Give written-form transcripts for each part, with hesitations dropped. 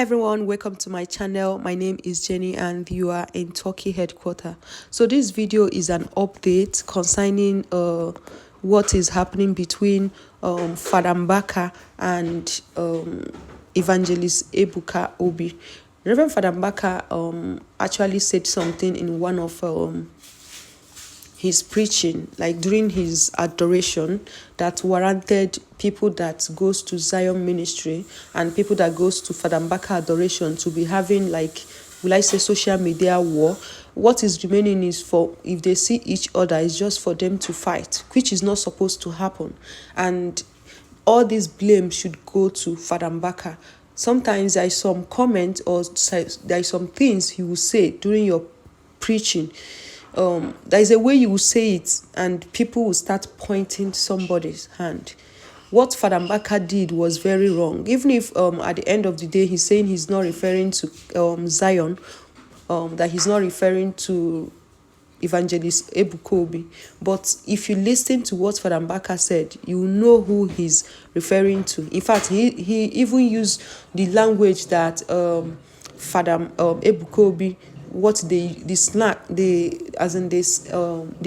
Everyone, welcome to my channel. My name is Jenny and you are in Turkey headquarters. So this video is an update concerning what is happening between Father Mbaka and Evangelist Ebuka Obi. Reverend Father Mbaka actually said something in one of his preaching, like during his adoration, that warranted people that goes to Zion ministry and people that goes to Father Mbaka adoration to be having, like, will I say, social media war. What is remaining is for, if they see each other, is just for them to fight, which is not supposed to happen. And all this blame should go to Father Mbaka. Sometimes there is some comment or there is some things he will say during your preaching. There is a way you will say it and people will start pointing somebody's hand. What Father Mbaka did was very wrong. Even if at the end of the day he's saying he's not referring to Zion, that he's not referring to Evangelist Ebuka Obi. But if you listen to what Father Mbaka said, you will know who he's referring to. In fact, he even used the language that Father Ebuka Obi, what the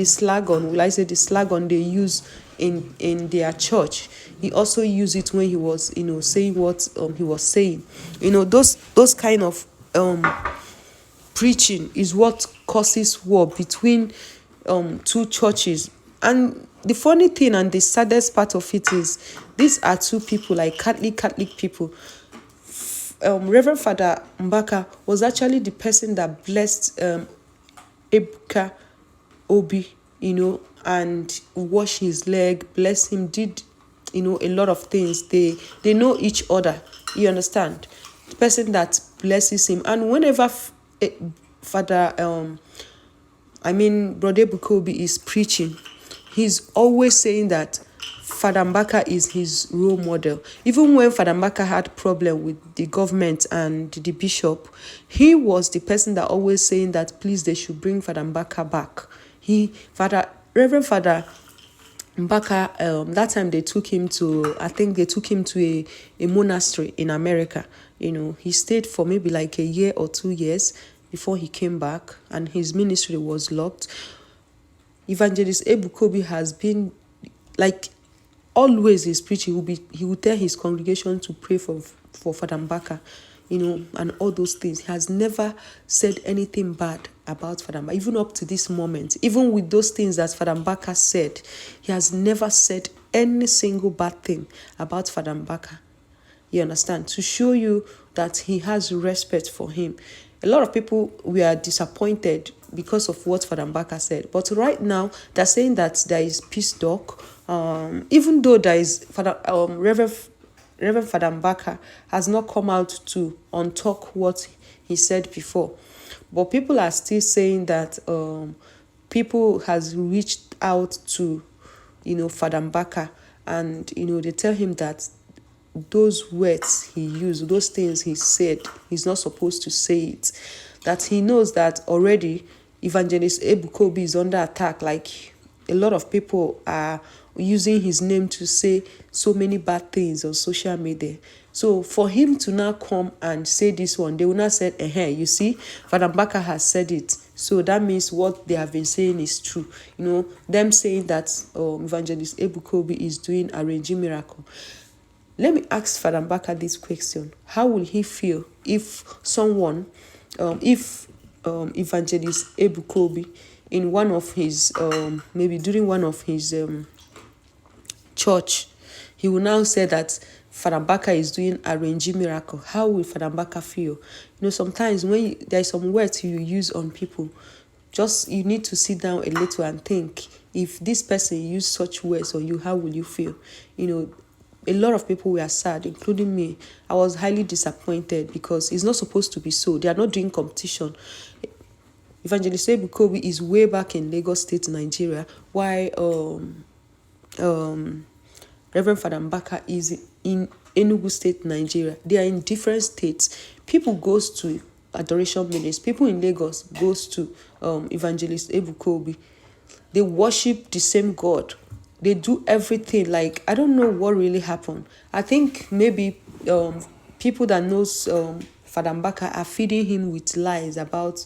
slogan, will I say the slogan they use in their church. He also used it when he was, saying what he was saying. Those kind of preaching is what causes war between two churches. And the funny thing and the saddest part of it is these are two people, like Catholic people. Reverend Father Mbaka was actually the person that blessed Ebuka Obi, and washed his leg, blessed him, did, a lot of things. They know each other, you understand? The person that blesses him. And whenever Brother Ebuka Obi is preaching, he's always saying that Father Mbaka is his role model. Even when Father Mbaka had problem with the government and the bishop, he was the person that always saying that please they should bring Father Mbaka back. Reverend Father Mbaka, that time they took him to, I think they took him to a monastery in America. He stayed for maybe like a year or 2 years before he came back, and his ministry was locked. Evangelist Ebuka Obi has been, like, always his preaching, he will tell his congregation to pray for Father Mbaka, and all those things. He has never said anything bad about Father Mbaka, even up to this moment. Even with those things that Father Mbaka said, he has never said any single bad thing about Father Mbaka. You understand? To show you that he has respect for him. A lot of people were disappointed because of what Father Mbaka said. But right now, they're saying that there is peace talk. Even though there is Reverend Father Mbaka has not come out to untalk what he said before. But people are still saying that people has reached out to, Father Mbaka, and, they tell him that those words he used, those things he said, he's not supposed to say it. That he knows that already Evangelist Ebuka Obi is under attack. Like, a lot of people are using his name to say so many bad things on social media. So for him to now come and say this one, they will not say, you see, Father Mbaka has said it. So that means what they have been saying is true. Them saying that Evangelist Ebuka Obi is doing arranging miracle. Let me ask Father Mbaka this question. How will he feel if someone, Evangelist Ebuka Obi, in one of his, maybe during one of his church, he will now say that Father Mbaka is doing arranging miracle? How will Father Mbaka feel? Sometimes when there is some words you use on people, just you need to sit down a little and think, if this person used such words on you, how will you feel? A lot of people were sad, including me. I was highly disappointed because it's not supposed to be so. They are not doing competition. Evangelist Ebuka Obi is way back in Lagos State, Nigeria, while Reverend Father Mbaka is in Enugu State, Nigeria. They are in different states. People goes to Adoration ministry. People in Lagos goes to Evangelist Ebuka Obi. They worship the same God. They do everything. Like, I don't know what really happened. I think maybe people that knows Father Mbaka are feeding him with lies about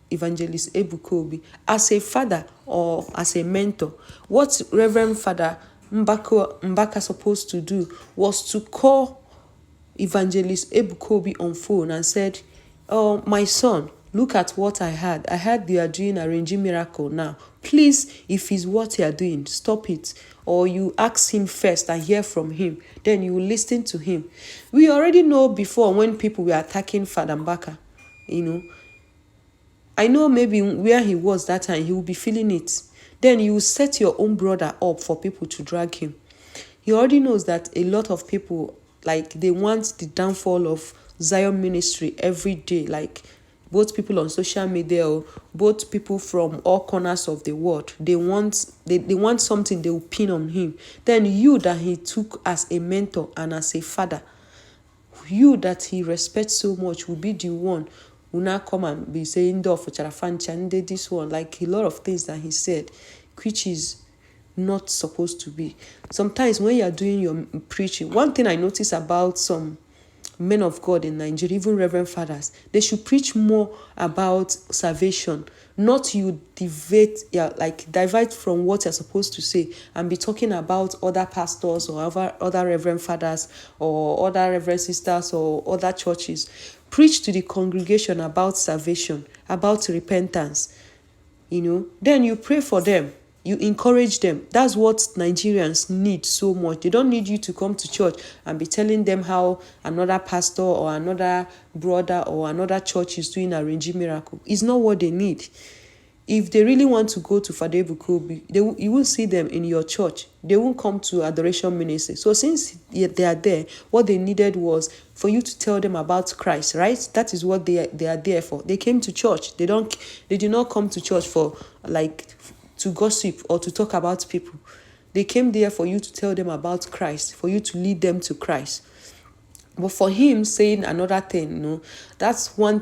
Evangelist Ebuka Obi. As a father or as a mentor, what Reverend Father Mbaka supposed to do was to call Evangelist Ebuka Obi on phone and said, "Oh, my son, look at what I had. I heard you are doing arranging miracle now. Please, if it's what you are doing, stop it." Or you ask him first and hear from him. Then you listen to him. We already know before when people were attacking Father Mbaka, I know maybe where he was that time, he will be feeling it. Then you set your own brother up for people to drag him. He already knows that a lot of people, like, they want the downfall of Zion ministry every day, like both people on social media or both people from all corners of the world. They want something they will pin on him. Then you that he took as a mentor and as a father, you that he respects so much, will be the one will now come and be saying for Charafancha, this one, like a lot of things that he said, which is not supposed to be. Sometimes when you are doing your preaching, one thing I notice about some men of God in Nigeria, even Reverend Fathers, they should preach more about salvation, not you divert from what you're supposed to say and be talking about other pastors or other Reverend Fathers or other Reverend Sisters or other churches. Preach to the congregation about salvation, about repentance, then you pray for them. You encourage them. That's what Nigerians need so much. They don't need you to come to church and be telling them how another pastor or another brother or another church is doing a arranging miracle. It's not what they need. If they really want to go to Father Ebuka Obi, you will see them in your church. They won't come to Adoration Ministry. So since they are there, what they needed was for you to tell them about Christ, right? That is what they are there for. They came to church. They did not come to church for to gossip or to talk about people. They came there for you to tell them about Christ, for you to lead them to Christ. But for him saying another thing, that's one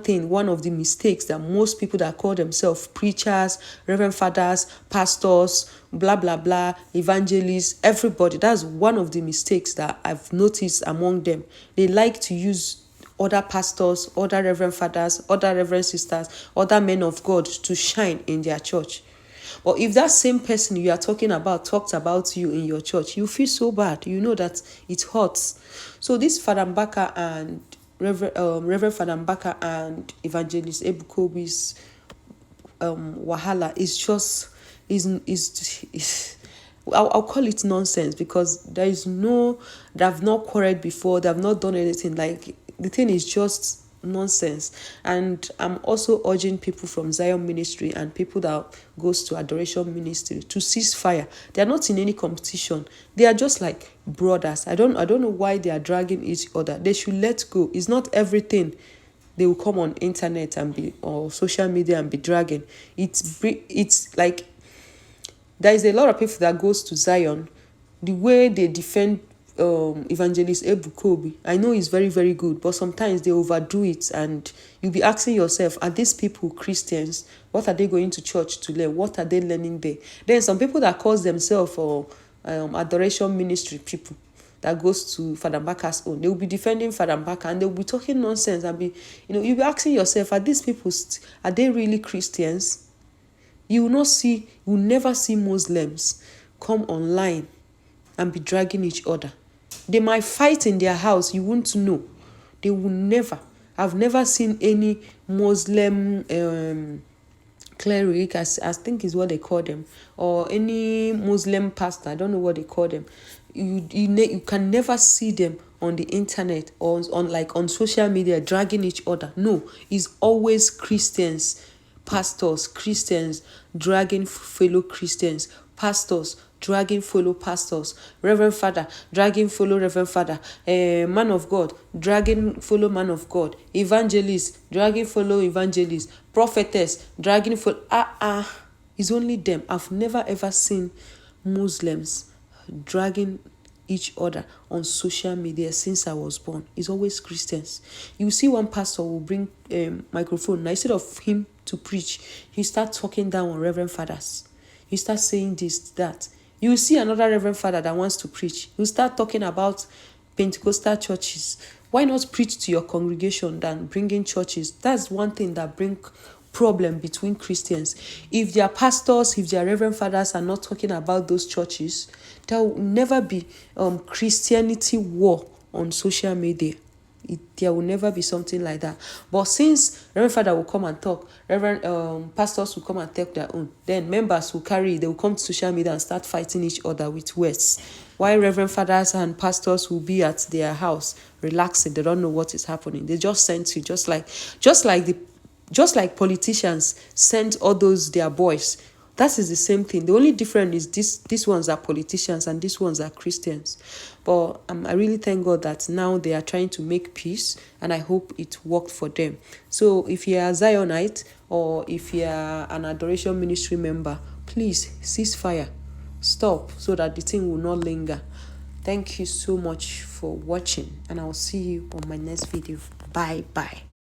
of the mistakes that most people that call themselves preachers, Reverend Fathers, pastors, blah, blah, blah, evangelists, everybody, that's one of the mistakes that I've noticed among them. They like to use other pastors, other Reverend Fathers, other Reverend Sisters, other men of God to shine in their church. But if that same person you are talking about talked about you in your church, you feel so bad. You know that it hurts. So this Father Mbaka and Reverend Father Mbaka and Evangelist Ebuka Obi's wahala is just I'll call it nonsense, because they've not quarreled before, they've not done anything. Like, the thing is just nonsense. And I'm also urging people from Zion Ministry and people that goes to Adoration Ministry to cease fire. They are not in any competition. They are just like brothers. I don't know why they are dragging each other. They should let go. It's not everything they will come on internet or social media and be dragging. It's like, there is a lot of people that goes to Zion. The way they defend Evangelist Ebuka Obi, I know it's very, very good, but sometimes they overdo it, and you'll be asking yourself, are these people Christians? What are they going to church to learn? What are they learning there? Then some people that call themselves Adoration Ministry people that goes to Father Mbaka's own, they will be defending Father Mbaka and they will be talking nonsense and you'll be asking yourself, are these people, are they really Christians? You will never see Muslims come online and be dragging each other. They might fight in their house, you won't know. They will never. I've never seen any Muslim cleric, I think is what they call them, or any Muslim pastor, I don't know what they call them. You can never see them on the internet or on social media dragging each other. No, it's always Christians, pastors, Christians dragging fellow Christians, pastors dragging fellow pastors, Reverend Father dragging fellow Reverend Father, man of God dragging fellow man of God, evangelist dragging fellow evangelist, prophetess dragging fellow. It's only them. I've never ever seen Muslims dragging each other on social media since I was born. It's always Christians. You see one pastor will bring a microphone, and instead of him to preach, he starts talking down on Reverend Fathers. He starts saying this, that. You see another Reverend Father that wants to preach. He'll start talking about Pentecostal churches. Why not preach to your congregation than bringing churches? That's one thing that bring problem between Christians. If their pastors, if their reverend fathers are not talking about those churches, there will never be Christianity war on social media. There will never be something like that. But since Reverend Father will come and talk, Reverend pastors will come and take their own, then members will carry, they will come to social media and start fighting each other with words. While Reverend Fathers and pastors will be at their house relaxing, they don't know what is happening. They just send you, just like politicians send all those their boys. That is the same thing. The only difference is these ones are politicians and these ones are Christians. But I really thank God that now they are trying to make peace, and I hope it worked for them. So if you are a Zionite or if you are an Adoration Ministry member, please cease fire. Stop so that the thing will not linger. Thank you so much for watching, and I'll see you on my next video. Bye.